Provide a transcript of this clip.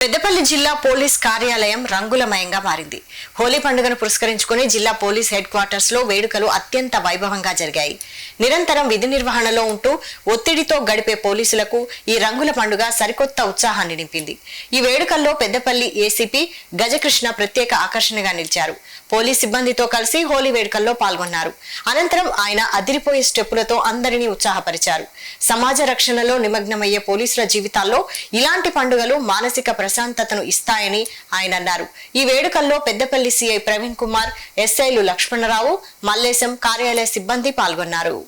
పెద్దపల్లి జిల్లా పోలీస్ కార్యాలయం రంగులమయంగా మారింది. హోలీ పండుగను పురస్కరించుకుని జిల్లా పోలీస్ హెడ్ క్వార్టర్స్ లో వేడుకలు అత్యంత వైభవంగా జరిగాయి. నిరంతరం విధి నిర్వహణలో ఉంటూ ఒత్తిడితో గడిపే పోలీసులకు ఈ రంగుల పండుగ సరికొత్త ఉత్సాహాన్ని నింపింది. ఈ వేడుకల్లో పెద్దపల్లి ఏసీపీ గజకృష్ణ ప్రత్యేక ఆకర్షణగా నిలిచారు. పోలీస్ సిబ్బందితో కలిసి హోలీ వేడుకల్లో పాల్గొన్నారు. అనంతరం ఆయన అదిరిపోయే స్టెప్పులతో అందరినీ ఉత్సాహపరిచారు. సమాజ రక్షణలో నిమగ్నమయ్యే పోలీసుల జీవితాల్లో ఇలాంటి పండుగలు మానసిక ప్రశాంతతను ఇస్తాయని ఆయన అన్నారు. ఈ వేడుకల్లో పెద్దపల్లి సిఐ ప్రవీణ్ కుమార్, ఎస్ఐలు లక్ష్మణరావు, మల్లేశం, కార్యాలయ సిబ్బంది పాల్గొన్నారు.